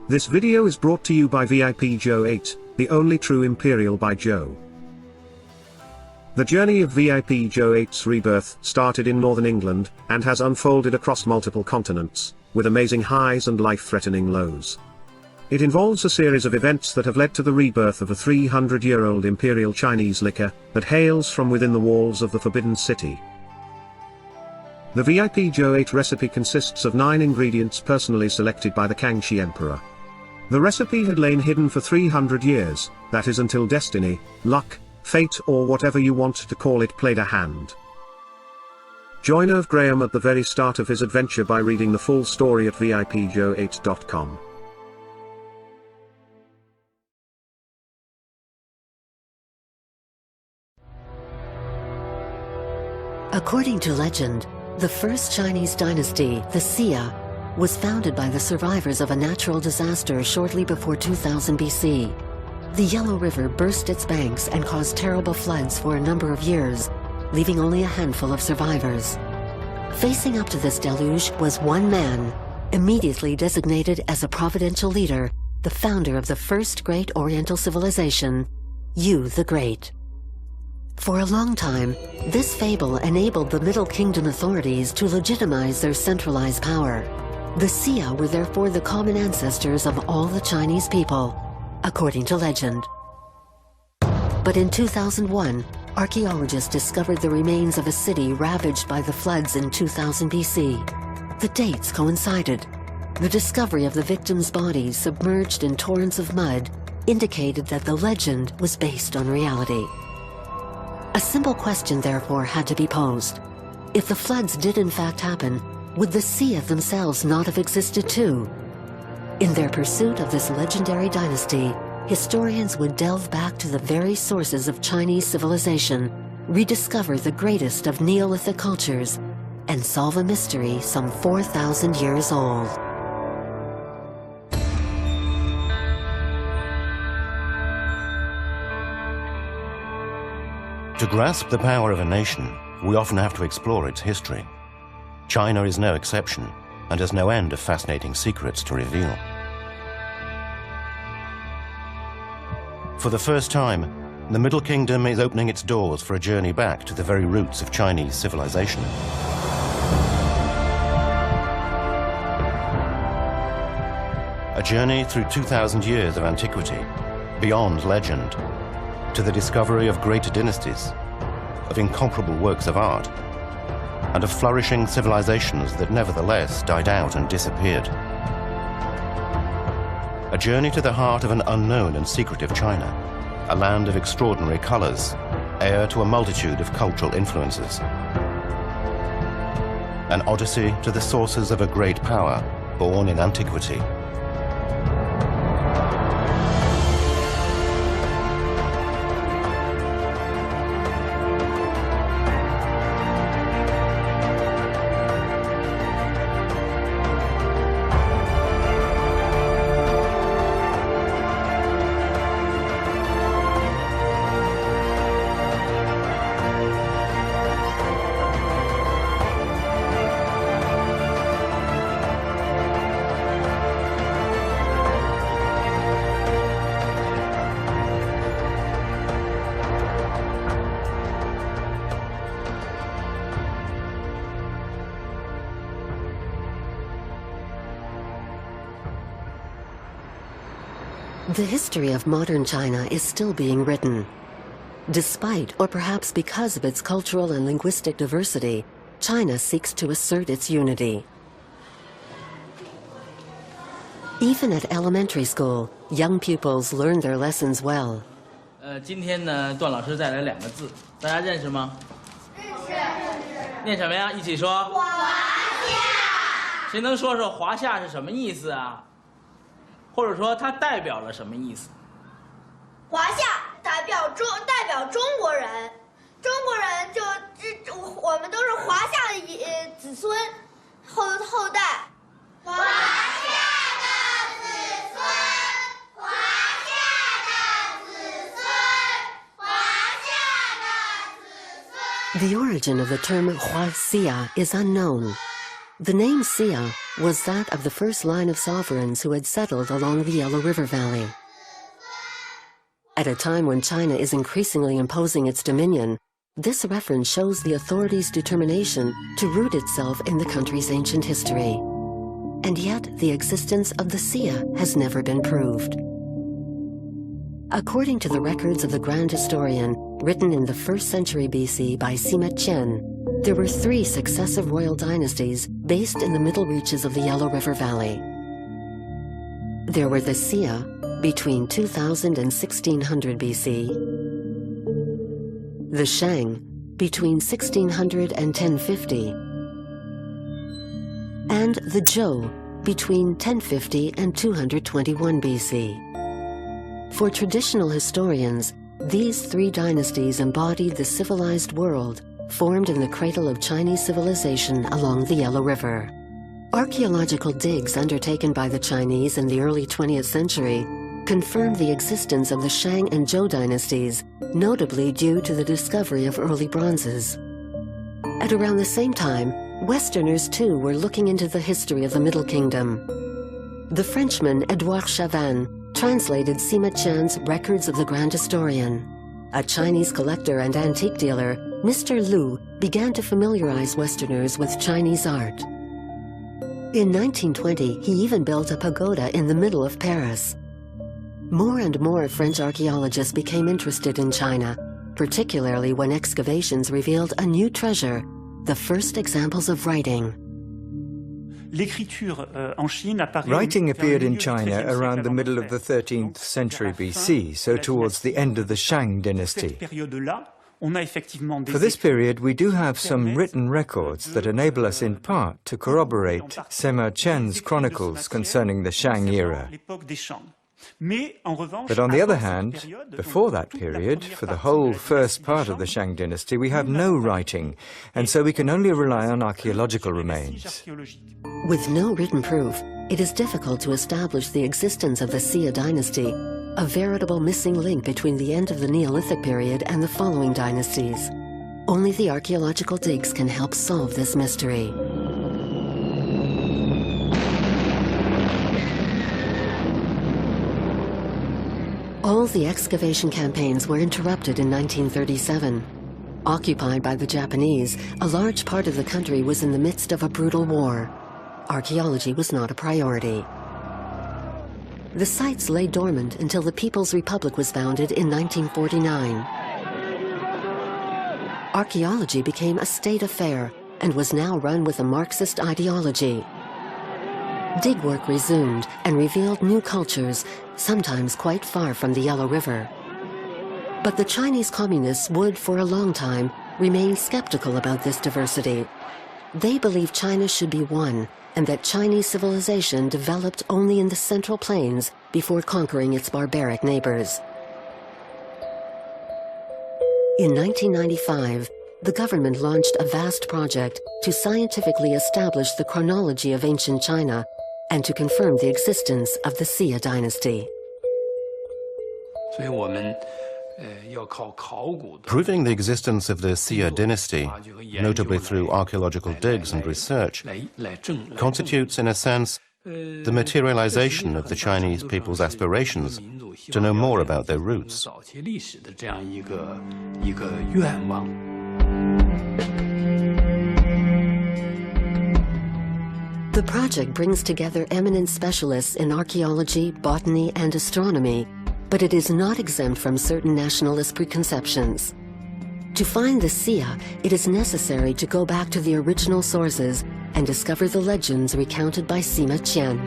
This video is brought to you by VIP Joe 8, the only true Imperial by Joe. The journey of VIP Joe 8's rebirth started in northern England, and has unfolded across multiple continents, with amazing highs and life-threatening lows. It involves a series of events that have led to the rebirth of a 300-year-old Imperial Chinese liquor, that hails from within the walls of the Forbidden City. The VIP Joe 8 recipe consists of 9 ingredients personally selected by the Kangxi Emperor. The recipe had lain hidden for 300 years, that is until destiny, luck, fate or whatever you want to call it played a hand. Join Irv Graham at the very start of his adventure by reading the full story at vipjoe8.com. According to legend, the first Chinese dynasty, the Xia, was founded by the survivors of a natural disaster shortly before 2000 BC. The Yellow River burst its banks and caused terrible floods for a number of years, leaving only a handful of survivors. Facing up to this deluge was one man, immediately designated as a providential leader, the founder of the first great Oriental civilization, Yu the Great. For a long time, this fable enabled the Middle Kingdom authorities to legitimize their centralized power. The Xia were therefore the common ancestors of all the Chinese people, according to legend. But in 2001, archaeologists discovered the remains of a city ravaged by the floods in 2000 BC. The dates coincided. The discovery of the victims' bodies submerged in torrents of mud indicated that the legend was based on reality. A simple question therefore had to be posed. If the floods did in fact happen, would the Xia themselves not have existed too? In their pursuit of this legendary dynasty, historians would delve back to the very sources of Chinese civilization, rediscover the greatest of Neolithic cultures, and solve a mystery some 4,000 years old. To grasp the power of a nation, we often have to explore its history. China is no exception, and has no end of fascinating secrets to reveal. For the first time, the Middle Kingdom is opening its doors for a journey back to the very roots of Chinese civilization. A journey through 2,000 years of antiquity, beyond legend, to the discovery of great dynasties, of incomparable works of art, and of flourishing civilizations that nevertheless died out and disappeared. A journey to the heart of an unknown and secretive China, a land of extraordinary colors, heir to a multitude of cultural influences. An odyssey to the sources of a great power born in antiquity. The history of modern China is still being written. Despite, or perhaps because of its cultural and linguistic diversity, China seeks to assert its unity. Even at elementary school, young pupils learn their lessons well. 今天呢，段老师带来2个字，大家认识吗？认识。念什么呀？一起说。华夏。谁能说说华夏是什么意思啊？或者说它代表了什么意思？华夏代表中国人，中国人我们都是华夏的子孙后代。华夏的子孙，华夏的子孙，华夏的子孙。The origin of the term Xia is unknown. The name Xia was that of the first line of sovereigns who had settled along the Yellow River Valley. At a time when China is increasingly imposing its dominion, this reference shows the authorities' determination to root itself in the country's ancient history. And yet, the existence of the Xia has never been proved. According to the records of the Grand Historian, written in the 1st century BC by Sima Qian, there were 3 successive royal dynasties based in the middle reaches of the Yellow River Valley. There were the Xia between 2000 and 1600 BC, the Shang between 1600 and 1050, and the Zhou between 1050 and 221 BC. For traditional historians, these 3 dynasties embodied the civilized world formed in the cradle of Chinese civilization along the Yellow River. Archaeological digs undertaken by the Chinese in the early 20th century confirmed the existence of the Shang and Zhou dynasties, notably due to the discovery of early bronzes. At around the same time, Westerners too were looking into the history of the Middle Kingdom. The Frenchman Édouard Chavannes translated Sima Qian's Records of the Grand Historian. A Chinese collector and antique dealer, Mr. Liu, began to familiarize Westerners with Chinese art. In 1920, he even built a pagoda in the middle of Paris. More and more French archaeologists became interested in China, particularly when excavations revealed a new treasure, the first examples of writing. Writing appeared in China around the middle of the 13th century BC, so towards the end of the Shang Dynasty. For this period, we do have some written records that enable us in part to corroborate Sima Qian's chronicles concerning the Shang era. But on the other hand, before that period, for the whole first part of the Shang Dynasty, we have no writing, and so we can only rely on archaeological remains. With no written proof, it is difficult to establish the existence of the Xia Dynasty, a veritable missing link between the end of the Neolithic period and the following dynasties. Only the archaeological digs can help solve this mystery. All the excavation campaigns were interrupted in 1937. Occupied by the Japanese, a large part of the country was in the midst of a brutal war. Archaeology was not a priority. The sites lay dormant until the People's Republic was founded in 1949. Archaeology became a state affair and was now run with a Marxist ideology. Dig work resumed and revealed new cultures, sometimes quite far from the Yellow River. But the Chinese communists would, for a long time, remain skeptical about this diversity. They believed China should be one, and that Chinese civilization developed only in the Central Plains before conquering its barbaric neighbors. In 1995, the government launched a vast project to scientifically establish the chronology of ancient China and to confirm the existence of the Xia Dynasty. Proving the existence of the Xia dynasty, notably through archaeological digs and research, constitutes, in a sense, the materialization of the Chinese people's aspirations to know more about their roots. The project brings together eminent specialists in archaeology, botany, and astronomy, but it is not exempt from certain nationalist preconceptions. To find the Xia, it is necessary to go back to the original sources and discover the legends recounted by Sima Qian.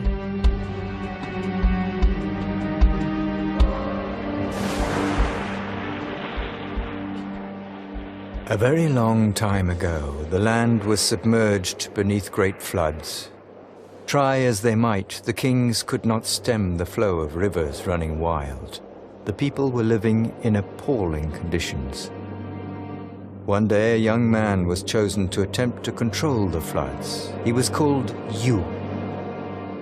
A very long time ago, the land was submerged beneath great floods. Try as they might, the kings could not stem the flow of rivers running wild. The people were living in appalling conditions. One day, a young man was chosen to attempt to control the floods. He was called Yu.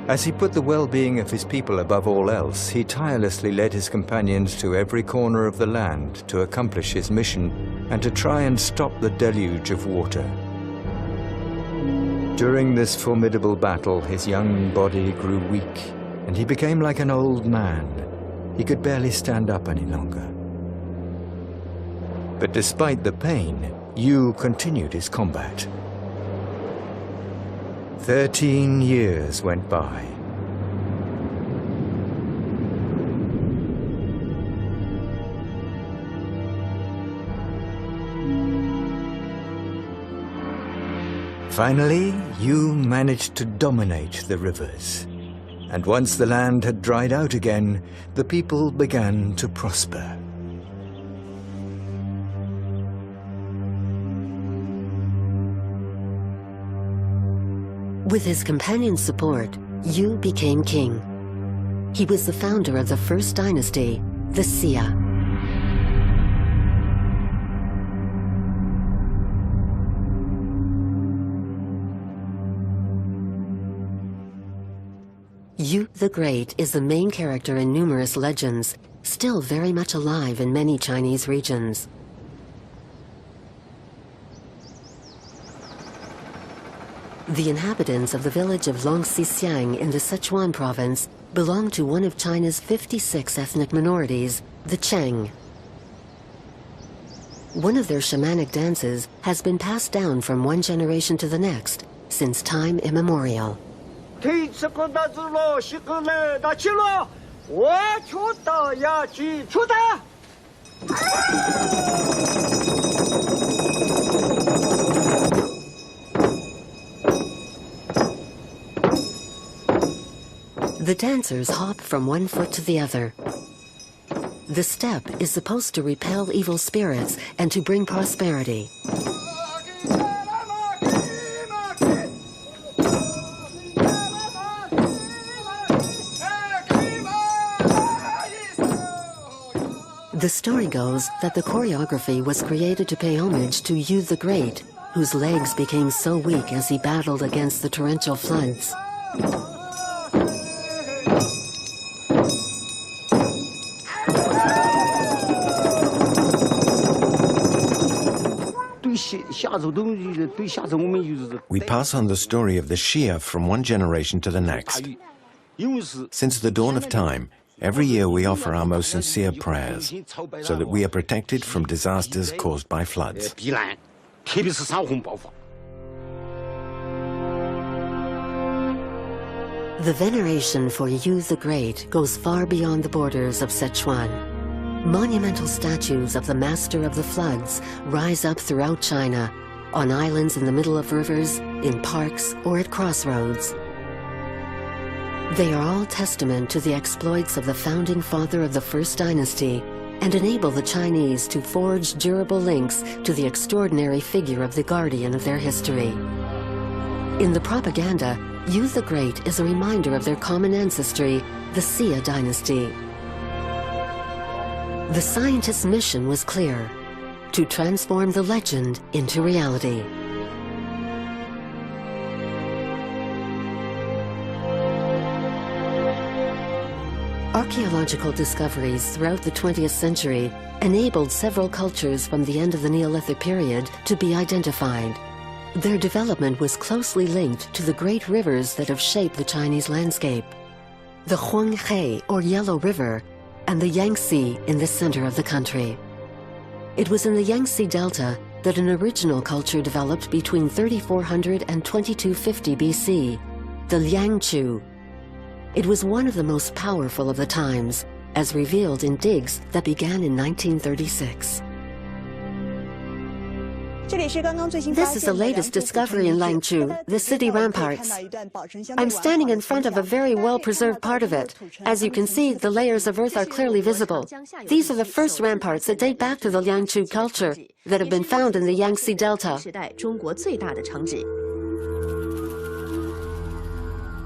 As he put the well-being of his people above all else, he tirelessly led his companions to every corner of the land to accomplish his mission and to try and stop the deluge of water. During this formidable battle, his young body grew weak, and he became like an old man. He could barely stand up any longer. But despite the pain, Yu continued his combat. 13 years went by. Finally, Yu managed to dominate the rivers. And once the land had dried out again, the people began to prosper. With his companion's support, Yu became king. He was the founder of the first dynasty, the Xia. Yu the Great is the main character in numerous legends, still very much alive in many Chinese regions. The inhabitants of the village of Longshan in the Sichuan province belong to one of China's 56 ethnic minorities, the Cheng. One of their shamanic dances has been passed down from one generation to the next since time immemorial. The dancers hop from one foot to the other. The step is supposed to repel evil spirits and to bring prosperity. The story goes that the choreography was created to pay homage to Yu the Great, whose legs became so weak as he battled against the torrential floods. We pass on the story of the Xia from one generation to the next. Since the dawn of time, every year we offer our most sincere prayers so that we are protected from disasters caused by floods. The veneration for Yu the Great goes far beyond the borders of Sichuan. Monumental statues of the Master of the Floods rise up throughout China, on islands in the middle of rivers, in parks, or at crossroads. They are all testament to the exploits of the founding father of the First Dynasty and enable the Chinese to forge durable links to the extraordinary figure of the guardian of their history. In the propaganda, Yu the Great is a reminder of their common ancestry, the Xia Dynasty. The scientists' mission was clear: to transform the legend into reality. Archaeological discoveries throughout the 20th century enabled several cultures from the end of the Neolithic period to be identified. Their development was closely linked to the great rivers that have shaped the Chinese landscape: the Huanghe, or Yellow River, and the Yangtze in the center of the country. It was in the Yangtze Delta that an original culture developed between 3400 and 2250 BC, the Liangqiu. It was one of the most powerful of the times, as revealed in digs that began in 1936. This is the latest discovery in Liangqiu, the City Ramparts. I'm standing in front of a very well-preserved part of it. As you can see, the layers of earth are clearly visible. These are the first ramparts that date back to the Liangqiu culture that have been found in the Yangtze Delta.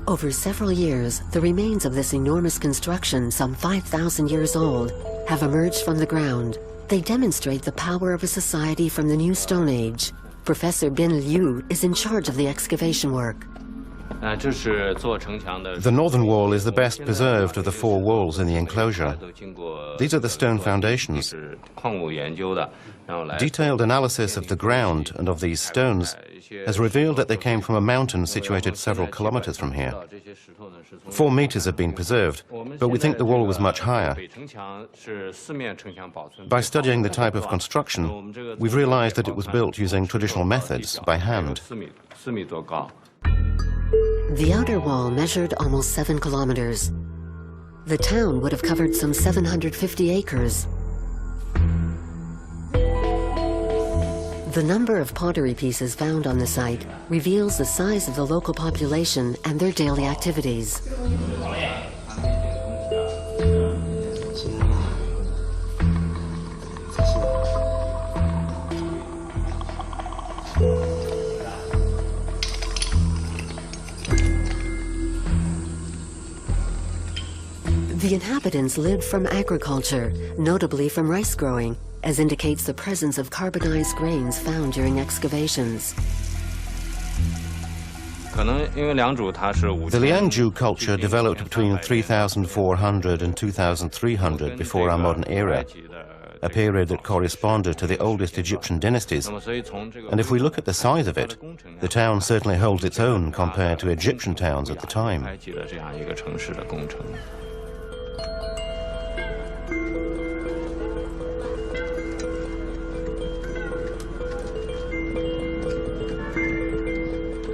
Over several years, the remains of this enormous construction, some 5,000 years old, have emerged from the ground. They demonstrate the power of a society from the New Stone Age. Professor Bin Liu is in charge of the excavation work. The northern wall is the best preserved of the 4 walls in the enclosure. These are the stone foundations. Detailed analysis of the ground and of these stones has revealed that they came from a mountain situated several kilometers from here. 4 meters have been preserved, but we think the wall was much higher. By studying the type of construction, we've realized that it was built using traditional methods, by hand. The outer wall measured almost 7 kilometers. The town would have covered some 750 acres. The number of pottery pieces found on the site reveals the size of the local population and their daily activities. The inhabitants lived from agriculture, notably from rice growing, as indicates the presence of carbonized grains found during excavations. The Liangzhu culture developed between 3400 and 2300 before our modern era, a period that corresponded to the oldest Egyptian dynasties. And if we look at the size of it, the town certainly holds its own compared to Egyptian towns at the time.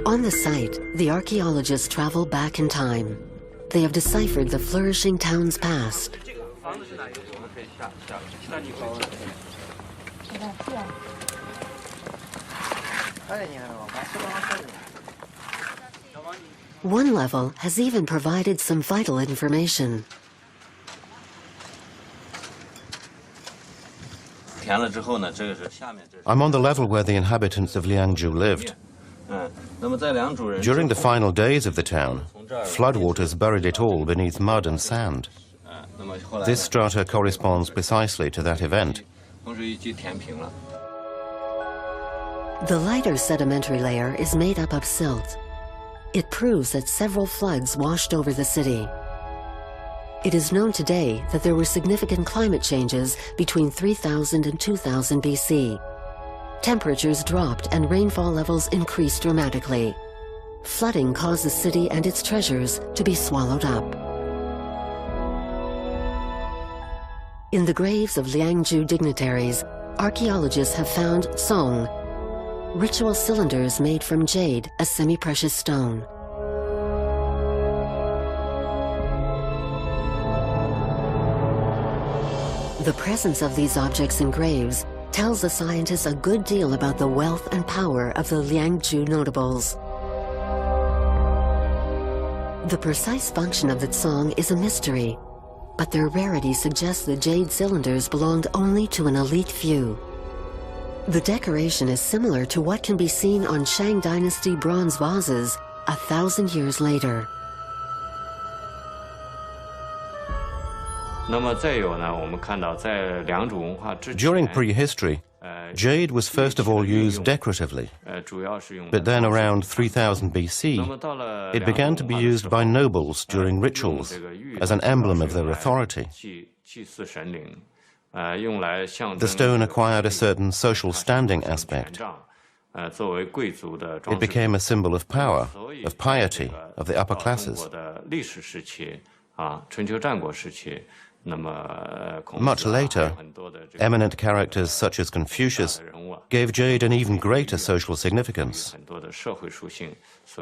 On the site, the archaeologists travel back in time. They have deciphered the flourishing town's past. One level has even provided some vital information. I'm on the level where the inhabitants of Liangzhu lived. During the final days of the town, floodwaters buried it all beneath mud and sand. This strata corresponds precisely to that event. The lighter sedimentary layer is made up of silt. It proves that several floods washed over the city. It is known today that there were significant climate changes between 3000 and 2000 BC. Temperatures dropped and rainfall levels increased dramatically. Flooding caused the city and its treasures to be swallowed up. In the graves of Liangzhu dignitaries, archaeologists have found song, ritual cylinders made from jade, a semi-precious stone. The presence of these objects in graves tells the scientists a good deal about the wealth and power of the Liangzhu notables. The precise function of the song is a mystery, but their rarity suggests the jade cylinders belonged only to an elite few. The decoration is similar to what can be seen on Shang Dynasty bronze vases 1,000 years later. During prehistory, jade was first of all used decoratively, but then around 3000 BC, it began to be used by nobles during rituals as an emblem of their authority. The stone acquired a certain social standing aspect. It became a symbol of power, of piety, of the upper classes. Much later, eminent characters such as Confucius gave jade an even greater social significance.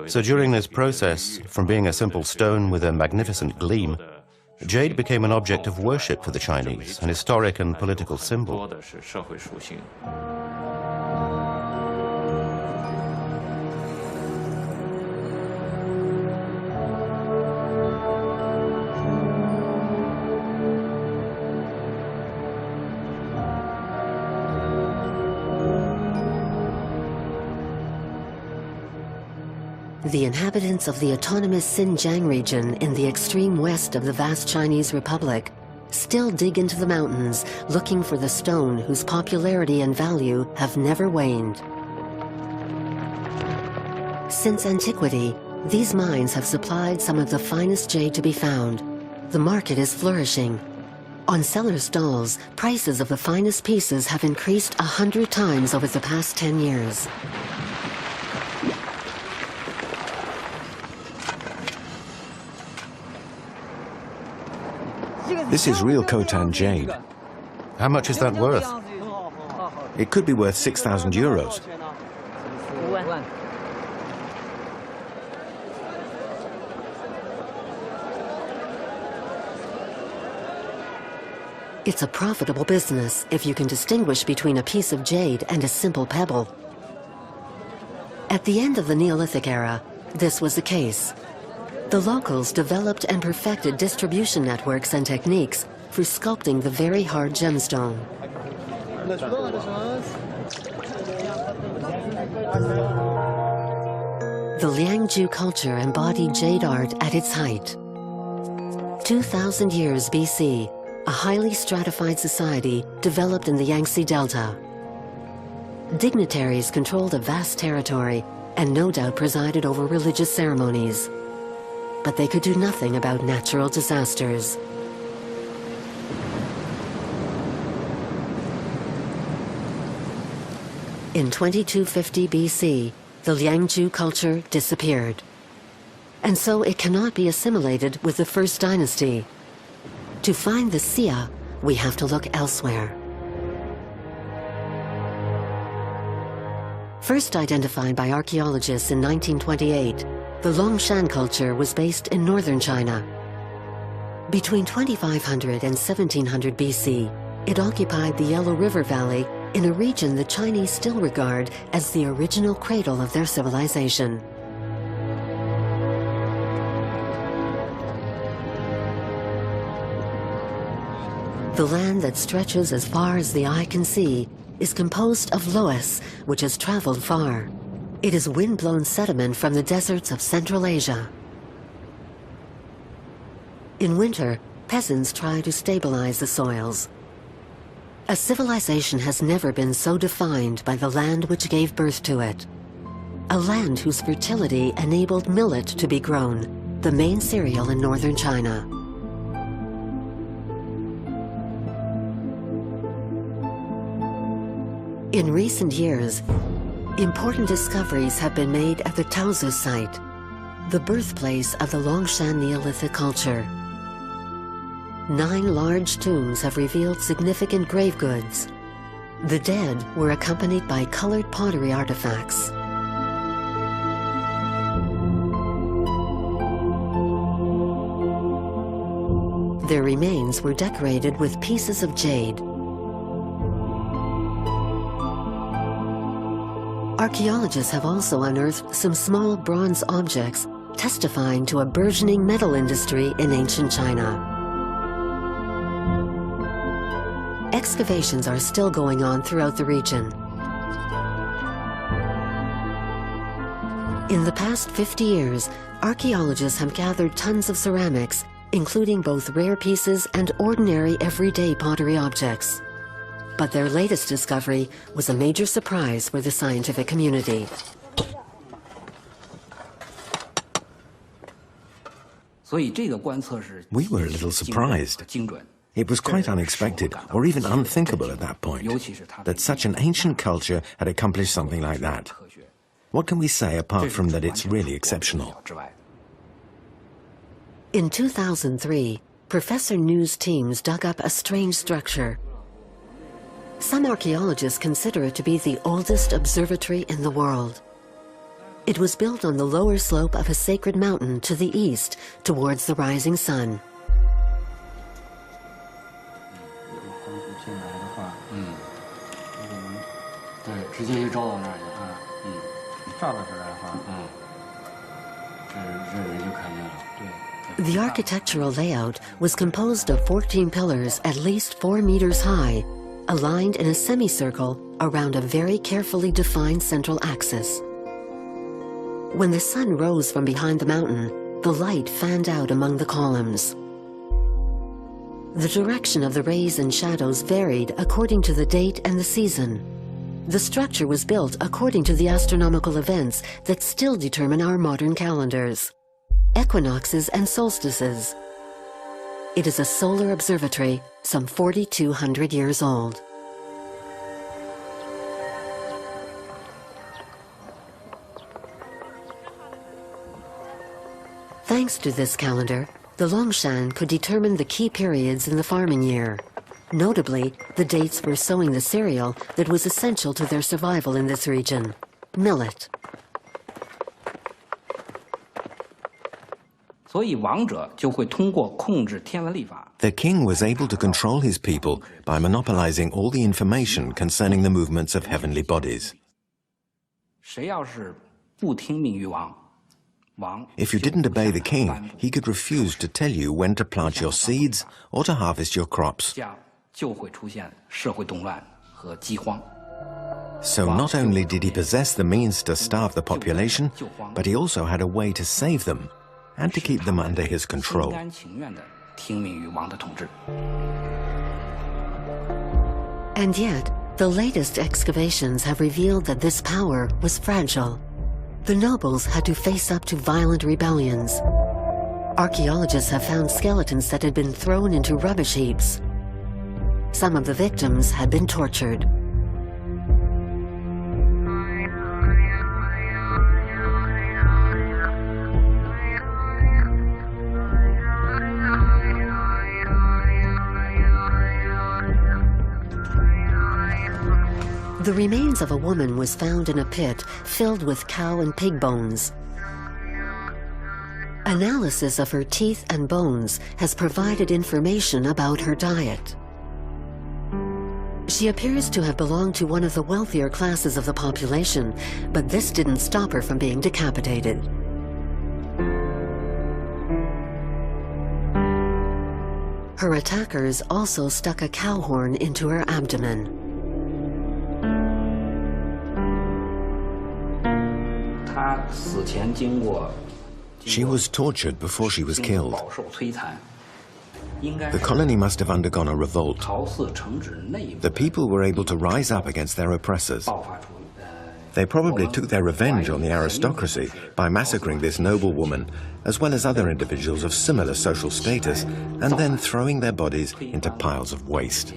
So during this process, from being a simple stone with a magnificent gleam, jade became an object of worship for the Chinese, an historic and political symbol. The inhabitants of the autonomous Xinjiang region in the extreme west of the vast Chinese Republic still dig into the mountains looking for the stone whose popularity and value have never waned. Since antiquity, These mines have supplied some of the finest jade to be found. The market is flourishing. On seller stalls, prices of the finest pieces have increased 100 times over the past 10 years. This is real Khotan jade. How much is that worth? It could be worth 6,000 euros. It's a profitable business if you can distinguish between a piece of jade and a simple pebble. At the end of the Neolithic era, this was the case. The locals developed and perfected distribution networks and techniques for sculpting the very hard gemstone. The Liangzhu culture embodied jade art at its height. 2,000 years BC, a highly stratified society developed in the Yangtze Delta. Dignitaries controlled a vast territory and no doubt presided over religious ceremonies. But they could do nothing about natural disasters. In 2250 BC, the Liangzhu culture disappeared. And so it cannot be assimilated with the First Dynasty. To find the Xia, we have to look elsewhere. First identified by archaeologists in 1928, the Longshan culture was based in northern China. Between 2500 and 1700 BC, it occupied the Yellow River Valley in a region the Chinese still regard as the original cradle of their civilization. The land that stretches as far as the eye can see is composed of loess, which has traveled far. It is wind-blown sediment from the deserts of Central Asia. In winter, peasants try to stabilize the soils. A civilization has never been so defined by the land which gave birth to it. A land whose fertility enabled millet to be grown, the main cereal in northern China. In recent years, important discoveries have been made at the Taozu site, the birthplace of the Longshan Neolithic culture. 9 large tombs have revealed significant grave goods. The dead were accompanied by colored pottery artifacts. Their remains were decorated with pieces of jade. Archaeologists have also unearthed some small bronze objects testifying to a burgeoning metal industry in ancient China. Excavations are still going on throughout the region. In the past 50 years, archaeologists have gathered tons of ceramics, including both rare pieces and ordinary everyday pottery objects. But their latest discovery was a major surprise for the scientific community. We were a little surprised. It was quite unexpected, or even unthinkable at that point, that such an ancient culture had accomplished something like that. What can we say apart from that it's really exceptional? In 2003, Professor Nu's teams dug up a strange structure. Some archaeologists consider it to be the oldest observatory in the world. It was built on the lower slope of a sacred mountain to the east, towards the rising sun. The architectural layout was composed of 14 pillars at least 4 meters high, aligned in a semicircle around a very carefully defined central axis. When the sun rose from behind the mountain, the light fanned out among the columns. The direction of the rays and shadows varied according to the date and the season. The structure was built according to the astronomical events that still determine our modern calendars: equinoxes and solstices. It is a solar observatory, some 4,200 years old. Thanks to this calendar, the Longshan could determine the key periods in the farming year. Notably, the dates for sowing the cereal that was essential to their survival in this region: millet. The king was able to control his people by monopolizing all the information concerning the movements of heavenly bodies. If you didn't obey the king, he could refuse to tell you when to plant your seeds or to harvest your crops. So not only did he possess the means to starve the population, but he also had a way to save them and to keep them under his control. And yet, the latest excavations have revealed that this power was fragile. The nobles had to face up to violent rebellions. Archaeologists have found skeletons that had been thrown into rubbish heaps. Some of the victims had been tortured. The remains of a woman was found in a pit filled with cow and pig bones. Analysis of her teeth and bones has provided information about her diet. She appears to have belonged to one of the wealthier classes of the population, but this didn't stop her from being decapitated. Her attackers also stuck a cow horn into her abdomen. She was tortured before she was killed. The colony must have undergone a revolt. The people were able to rise up against their oppressors. They probably took their revenge on the aristocracy by massacring this noble woman, as well as other individuals of similar social status, and then throwing their bodies into piles of waste.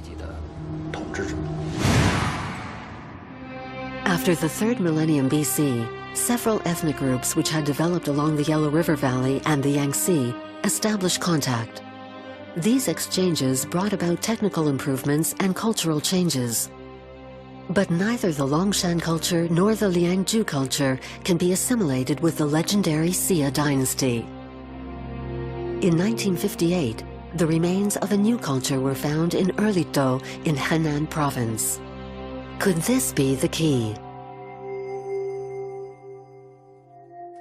After the 3rd millennium BC, several ethnic groups which had developed along the Yellow River Valley and the Yangtze established contact. These exchanges brought about technical improvements and cultural changes. But neither the Longshan culture nor the Liangzhu culture can be assimilated with the legendary Xia Dynasty. In 1958, the remains of a new culture were found in Erlitou in Henan province. Could this be the key?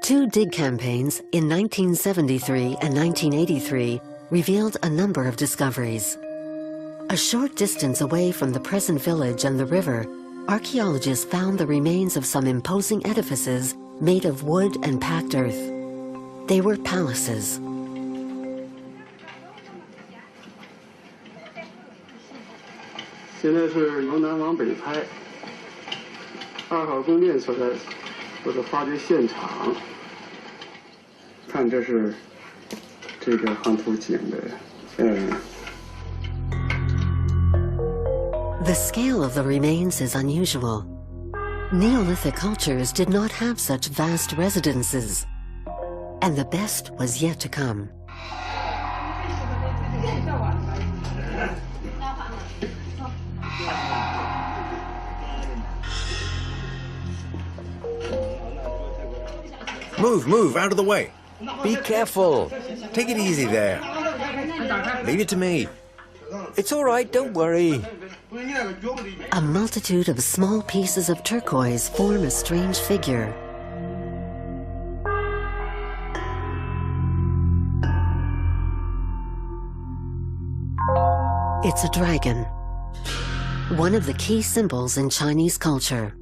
2 dig campaigns in 1973 and 1983 revealed a number of discoveries. A short distance away from the present village and the river, archaeologists found the remains of some imposing edifices made of wood and packed earth. They were palaces. The scale of the remains is unusual. Neolithic cultures did not have such vast residences, and the best was yet to come. Move, out of the way. Be careful. Take it easy there. Leave it to me. It's all right, don't worry. A multitude of small pieces of turquoise form a strange figure. It's a dragon, one of the key symbols in Chinese culture.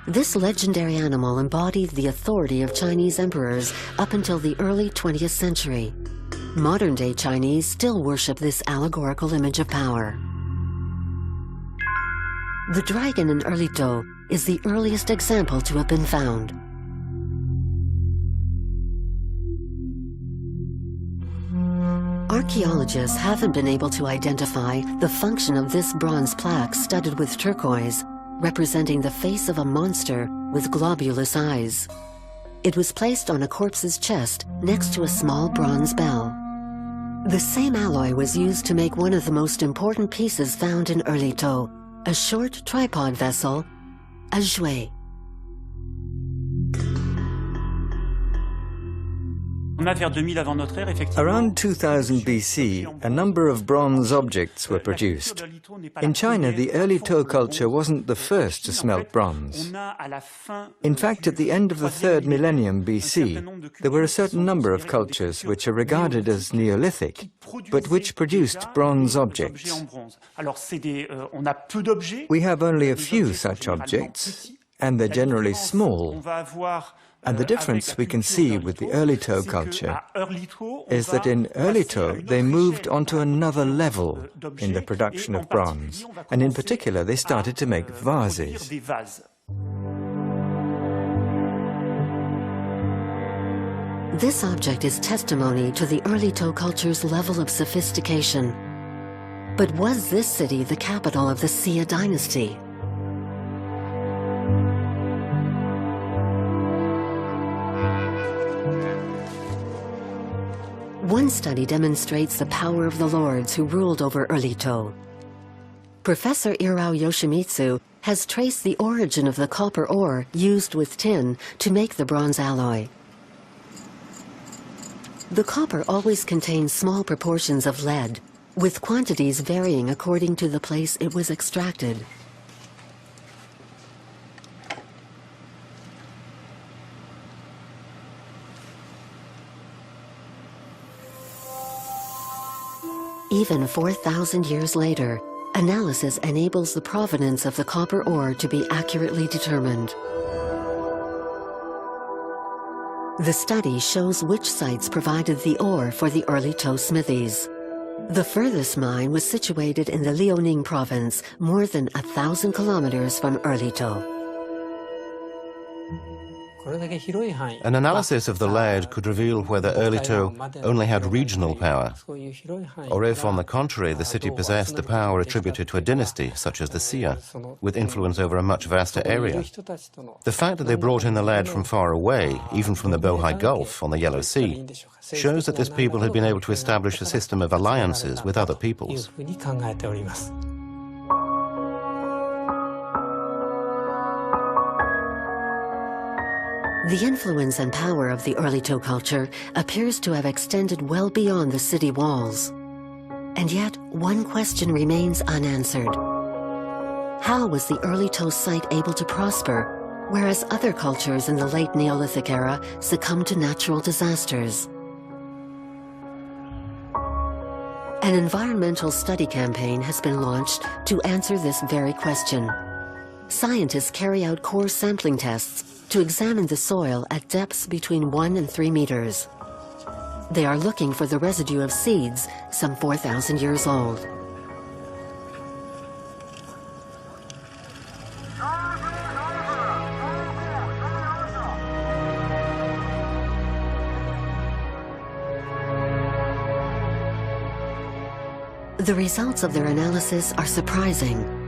This legendary animal embodied the authority of Chinese emperors up until the early 20th century. Modern-day Chinese still worship this allegorical image of power. The dragon in Erlitou is the earliest example to have been found. Archaeologists haven't been able to identify the function of this bronze plaque studded with turquoise, representing the face of a monster with globulous eyes. It was placed on a corpse's chest next to a small bronze bell. The same alloy was used to make one of the most important pieces found in Erlitou, a short tripod vessel, a jouet. Around 2000 BC, a number of bronze objects were produced. In China, the Erlitou culture wasn't the first to smelt bronze. In fact, at the end of the 3rd millennium BC, there were a certain number of cultures which are regarded as Neolithic, but which produced bronze objects. We have only a few such objects, and they're generally small. And the difference we can see with the Erlitou culture is that in Erlitou they moved onto another level in the production of bronze, and in particular they started to make vases. This object is testimony to the Erlitou culture's level of sophistication. But was this city the capital of the Xia Dynasty? One study demonstrates the power of the lords who ruled over Erlitou. Professor Irao Yoshimitsu has traced the origin of the copper ore used with tin to make the bronze alloy. The copper always contains small proportions of lead, with quantities varying according to the place it was extracted. Even 4,000 years later, analysis enables the provenance of the copper ore to be accurately determined. The study shows which sites provided the ore for the Erlitou smithies. The furthest mine was situated in the Liaoning province, more than 1,000 kilometers from Erlitou. An analysis of the lead could reveal whether Erlitou only had regional power, or if, on the contrary, the city possessed the power attributed to a dynasty, such as the Xia, with influence over a much vaster area. The fact that they brought in the lead from far away, even from the Bohai Gulf on the Yellow Sea, shows that this people had been able to establish a system of alliances with other peoples. The influence and power of the Erlitou culture appears to have extended well beyond the city walls. And yet, one question remains unanswered. How was the Erlitou site able to prosper, whereas other cultures in the late Neolithic era succumbed to natural disasters? An environmental study campaign has been launched to answer this very question. Scientists carry out core sampling tests to examine the soil at depths between 1 and 3 meters. They are looking for the residue of seeds some 4,000 years old. The results of their analysis are surprising.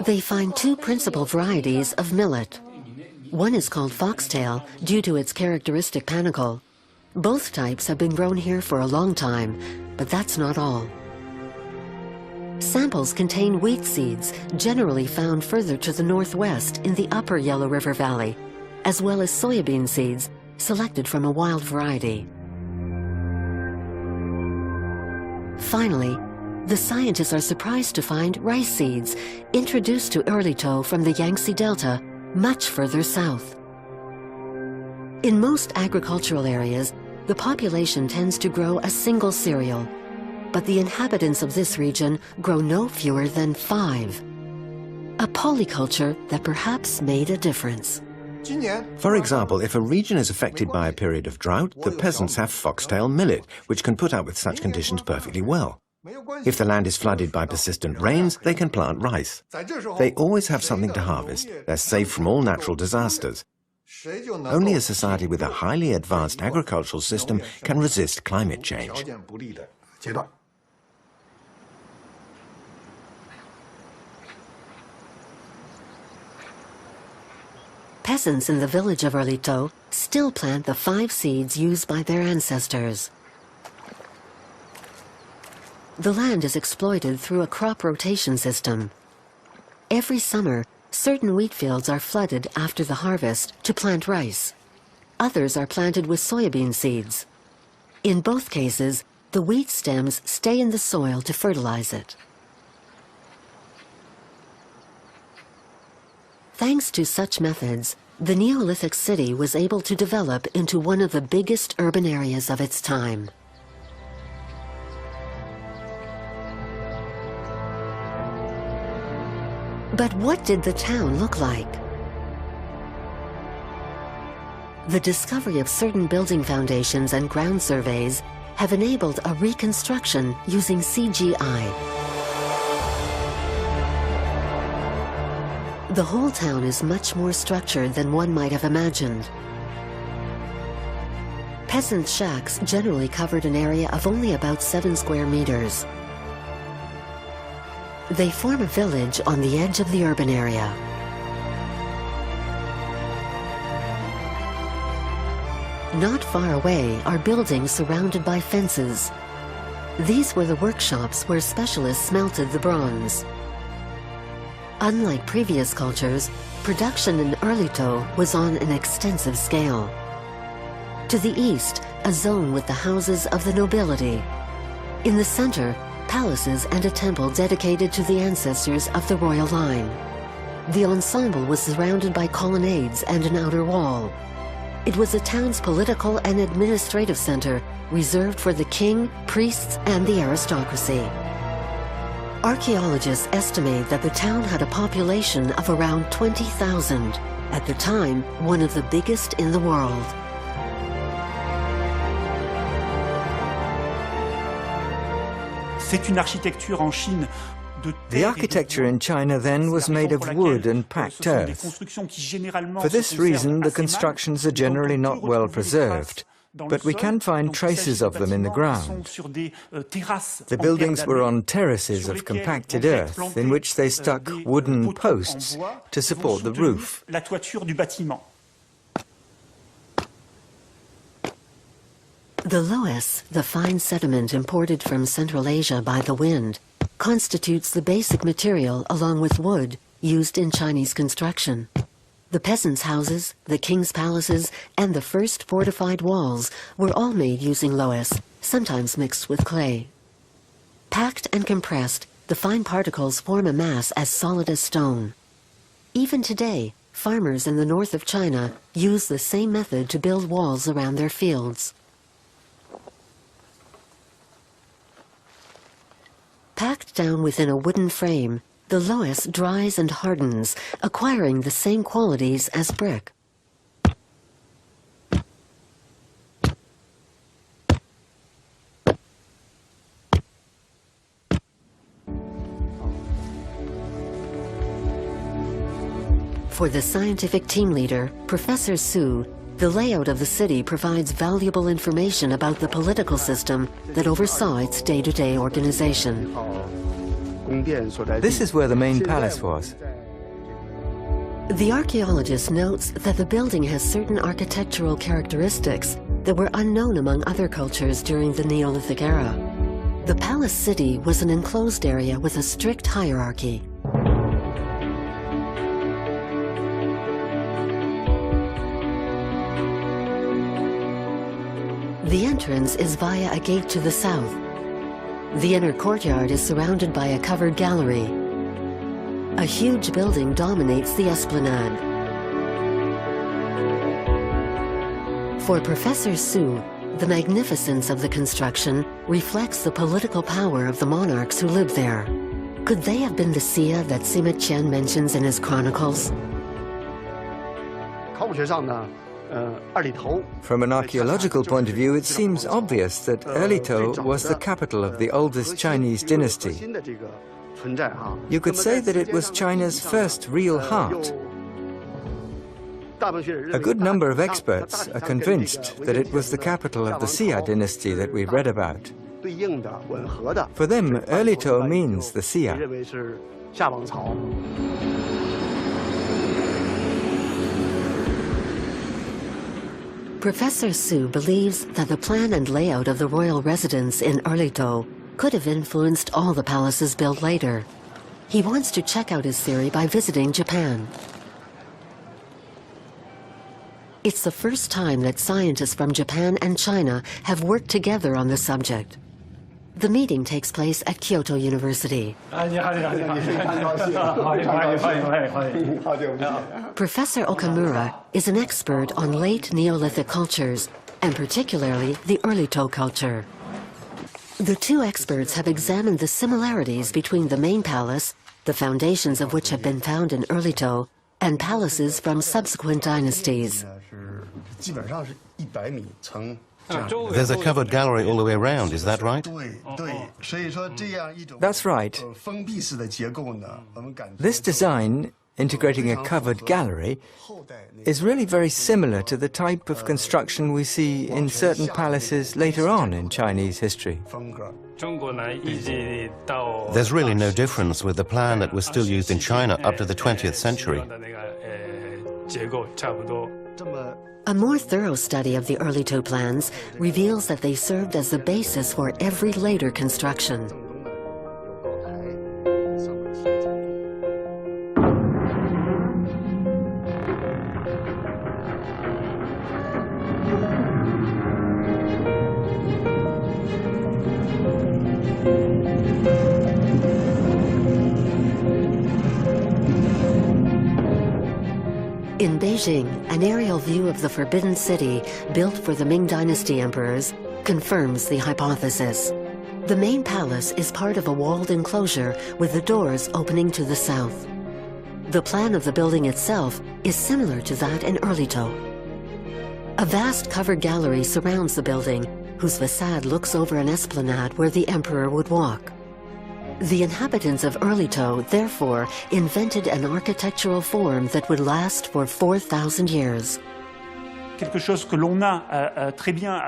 They find two principal varieties of millet. One is called foxtail due to its characteristic panicle. Both types have been grown here for a long time, but that's not all. Samples contain wheat seeds, generally found further to the northwest in the upper Yellow River Valley, as well as soybean seeds selected from a wild variety. Finally, the scientists are surprised to find rice seeds introduced to Erlitou from the Yangtze Delta, much further south. In most agricultural areas, the population tends to grow a single cereal, but the inhabitants of this region grow no fewer than 5. A polyculture that perhaps made a difference. For example, if a region is affected by a period of drought, the peasants have foxtail millet, which can put up with such conditions perfectly well. If the land is flooded by persistent rains, they can plant rice. They always have something to harvest. They're safe from all natural disasters. Only a society with a highly advanced agricultural system can resist climate change. Peasants in the village of Erlitou still plant the 5 seeds used by their ancestors. The land is exploited through a crop rotation system. Every summer, certain wheat fields are flooded after the harvest to plant rice. Others are planted with soybean seeds. In both cases, the wheat stems stay in the soil to fertilize it. Thanks to such methods, the Neolithic city was able to develop into one of the biggest urban areas of its time. But what did the town look like? The discovery of certain building foundations and ground surveys have enabled a reconstruction using CGI. The whole town is much more structured than one might have imagined. Peasant shacks generally covered an area of only about 7 square meters. They form a village on the edge of the urban area. Not far away are buildings surrounded by fences. These were the workshops where specialists smelted the bronze. Unlike previous cultures, production in Erlitou was on an extensive scale. To the east, a zone with the houses of the nobility. In the center, palaces and a temple dedicated to the ancestors of the royal line. The ensemble was surrounded by colonnades and an outer wall. It was the town's political and administrative center, reserved for the king, priests, and the aristocracy. Archaeologists estimate that the town had a population of around 20,000, at the time one of the biggest in the world. The architecture in China then was made of wood and packed earth. For this reason, the constructions are generally not well preserved, but we can find traces of them in the ground. The buildings were on terraces of compacted earth, in which they stuck wooden posts to support the roof. The loess, the fine sediment imported from Central Asia by the wind, constitutes the basic material along with wood used in Chinese construction. The peasants' houses, the king's palaces, and the first fortified walls were all made using loess, sometimes mixed with clay. Packed and compressed, the fine particles form a mass as solid as stone. Even today, farmers in the north of China use the same method to build walls around their fields. Packed down within a wooden frame, the loess dries and hardens, acquiring the same qualities as brick. For the scientific team leader, Professor Su, the layout of the city provides valuable information about the political system that oversaw its day-to-day organization. This is where the main palace was. The archaeologist notes that the building has certain architectural characteristics that were unknown among other cultures during the Neolithic era. The palace city was an enclosed area with a strict hierarchy. The entrance is via a gate to the south. The inner courtyard is surrounded by a covered gallery. A huge building dominates the esplanade. For Professor Su, the magnificence of the construction reflects the political power of the monarchs who lived there. Could they have been the Xia that Sima Qian mentions in his chronicles? From an archaeological point of view, it seems obvious that Erlitou was the capital of the oldest Chinese dynasty. You could say that it was China's first real heart. A good number of experts are convinced that it was the capital of the Xia Dynasty that we read about. For them, Erlitou means the Xia. Professor Su believes that the plan and layout of the royal residence in Erlitou could have influenced all the palaces built later. He wants to check out his theory by visiting Japan. It's the first time that scientists from Japan and China have worked together on the subject. The meeting takes place at Kyoto University. Professor Okamura is an expert on late Neolithic cultures, and particularly the Erlitou culture. The two experts have examined the similarities between the main palace, the foundations of which have been found in Erlitou, and palaces from subsequent dynasties. There's a covered gallery all the way around, is that right? That's right. This design, integrating a covered gallery, is really very similar to the type of construction we see in certain palaces later on in Chinese history. There's really no difference with the plan that was still used in China up to the 20th century. A more thorough study of the Erlitou plans reveals that they served as the basis for every later construction. In Beijing, an aerial view of the Forbidden City, built for the Ming Dynasty emperors, confirms the hypothesis. The main palace is part of a walled enclosure with the doors opening to the south. The plan of the building itself is similar to that in Erlitou. A vast covered gallery surrounds the building, whose facade looks over an esplanade where the emperor would walk. The inhabitants of Erlitou, therefore, invented an architectural form that would last for 4,000 years. We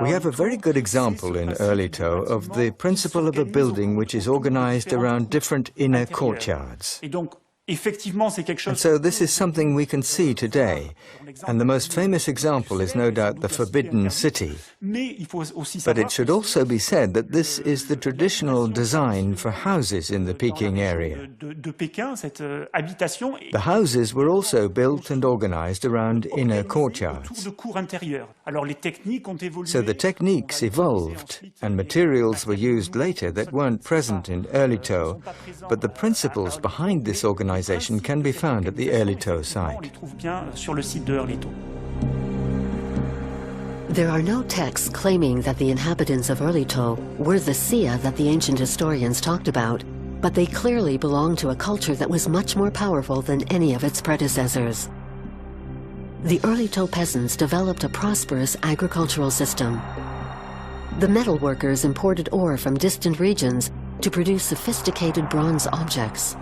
have a very good example in Erlitou of the principle of a building which is organized around different inner courtyards. And so this is something we can see today, and the most famous example is no doubt the Forbidden City. But it should also be said that this is the traditional design for houses in the Peking area. The houses were also built and organized around inner courtyards. So the techniques evolved, and materials were used later that weren't present in Erlitou, but the principles behind this organization can be found at the Erlitou site. There are no texts claiming that the inhabitants of Erlitou were the Xia that the ancient historians talked about, but they clearly belong to a culture that was much more powerful than any of its predecessors. The Erlitou peasants developed a prosperous agricultural system. The metalworkers imported ore from distant regions to produce sophisticated bronze objects.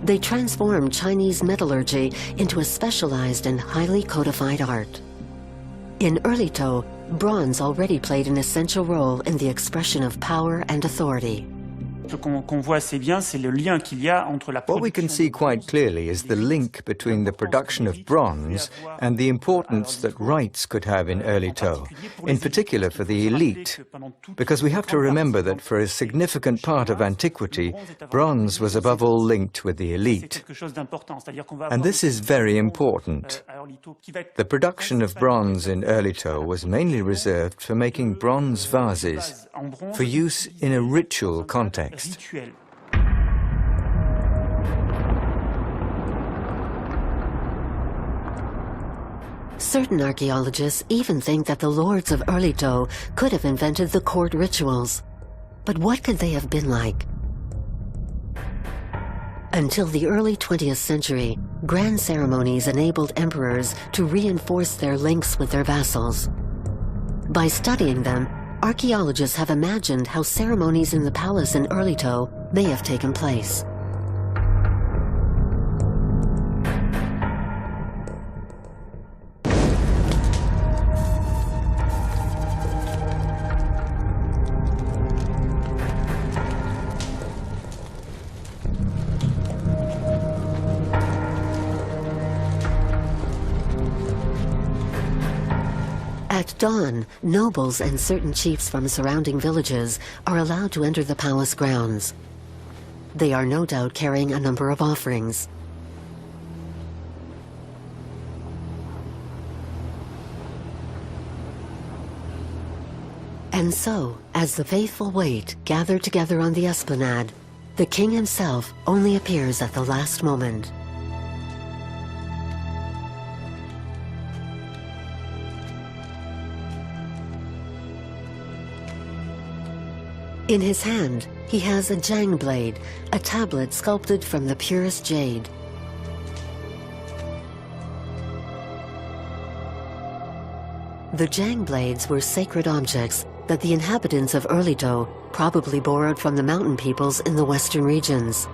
They transformed Chinese metallurgy into a specialized and highly codified art. In Erlitou, bronze already played an essential role in the expression of power and authority. What we can see quite clearly is the link between the production of bronze and the importance that rights could have in Erlitou, in particular for the elite, because we have to remember that for a significant part of antiquity, bronze was above all linked with the elite. And this is very important. The production of bronze in Erlitou was mainly reserved for making bronze vases for use in a ritual context. Certain archaeologists even think that the lords of Erlitou could have invented the court rituals. But what could they have been like? Until the early 20th century, grand ceremonies enabled emperors to reinforce their links with their vassals. By studying them, archaeologists have imagined how ceremonies in the palace in Erlitou may have taken place. At dawn, nobles and certain chiefs from surrounding villages are allowed to enter the palace grounds. They are no doubt carrying a number of offerings. And so, as the faithful wait, gather together on the esplanade, the king himself only appears at the last moment. In his hand, he has a Zhang blade, a tablet sculpted from the purest jade. The Zhang blades were sacred objects that the inhabitants of Erlitou probably borrowed from the mountain peoples in the western regions.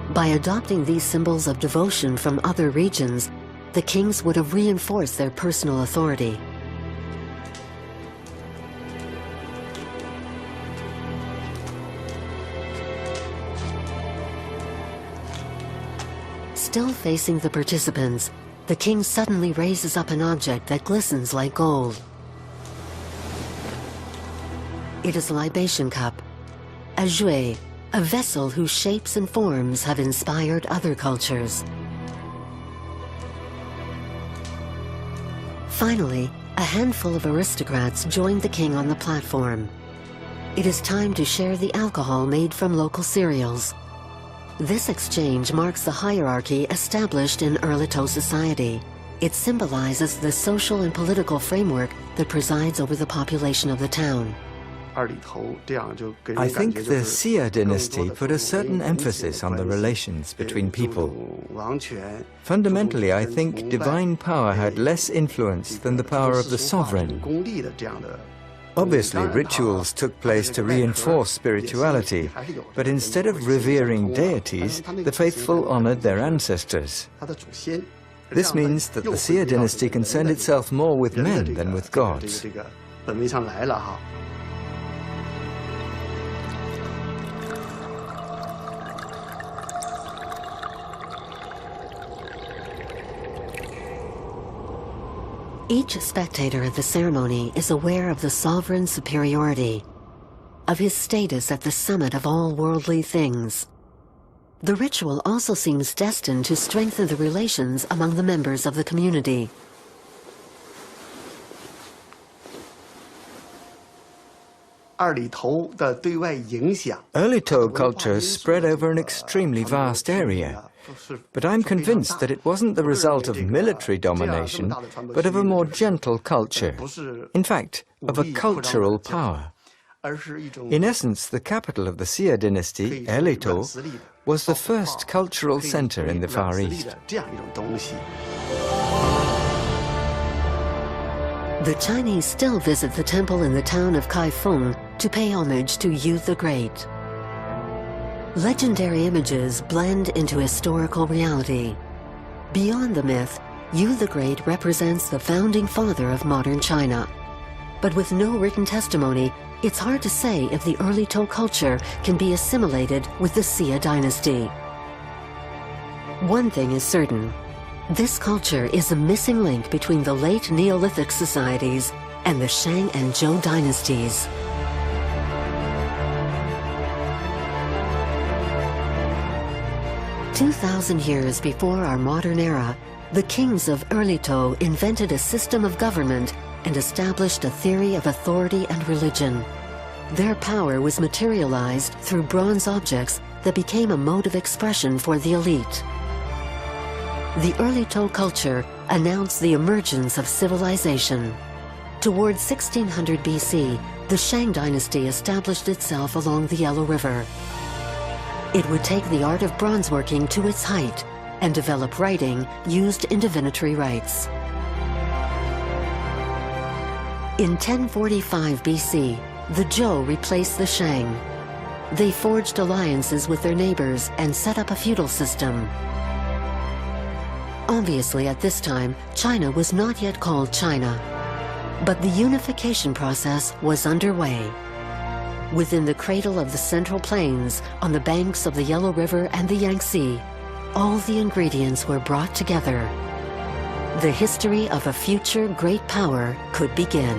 By adopting these symbols of devotion from other regions, the kings would have reinforced their personal authority. Still facing the participants, the king suddenly raises up an object that glistens like gold. It is a libation cup, a jue, a vessel whose shapes and forms have inspired other cultures. Finally, a handful of aristocrats join the king on the platform. It is time to share the alcohol made from local cereals. This exchange marks the hierarchy established in Erlitou society. It symbolizes the social and political framework that presides over the population of the town. I think the Xia Dynasty put a certain emphasis on the relations between people. Fundamentally, I think divine power had less influence than the power of the sovereign. Obviously, rituals took place to reinforce spirituality, but instead of revering deities, the faithful honored their ancestors. This means that the Xia dynasty concerned itself more with men than with gods. Each spectator at the ceremony is aware of the sovereign's superiority, of his status at the summit of all worldly things. The ritual also seems destined to strengthen the relations among the members of the community. Erlitou culture spread over an extremely vast area, but I'm convinced that it wasn't the result of military domination, but of a more gentle culture. In fact, of a cultural power. In essence, the capital of the Xia dynasty, Erlitou, was the first cultural center in the Far East. The Chinese still visit the temple in the town of Kaifeng to pay homage to Yu the Great. Legendary images blend into historical reality. Beyond the myth, Yu the Great represents the founding father of modern China. But with no written testimony, it's hard to say if the Erlitou culture can be assimilated with the Xia dynasty. One thing is certain. This culture is a missing link between the late Neolithic societies and the Shang and Zhou dynasties. "2,000 years before our modern era, the kings of Erlitou invented a system of government and established a theory of authority and religion. Their power was materialized through bronze objects that became a mode of expression for the elite. The Erlitou culture announced the emergence of civilization. Towards 1600 BC, the Shang Dynasty established itself along the Yellow River. It would take the art of bronzeworking to its height and develop writing used in divinatory rites. In 1045 BC, the Zhou replaced the Shang. They forged alliances with their neighbors and set up a feudal system. Obviously, at this time, China was not yet called China, but the unification process was underway. Within the cradle of the Central Plains, on the banks of the Yellow River and the Yangtze, all the ingredients were brought together. The history of a future great power could begin.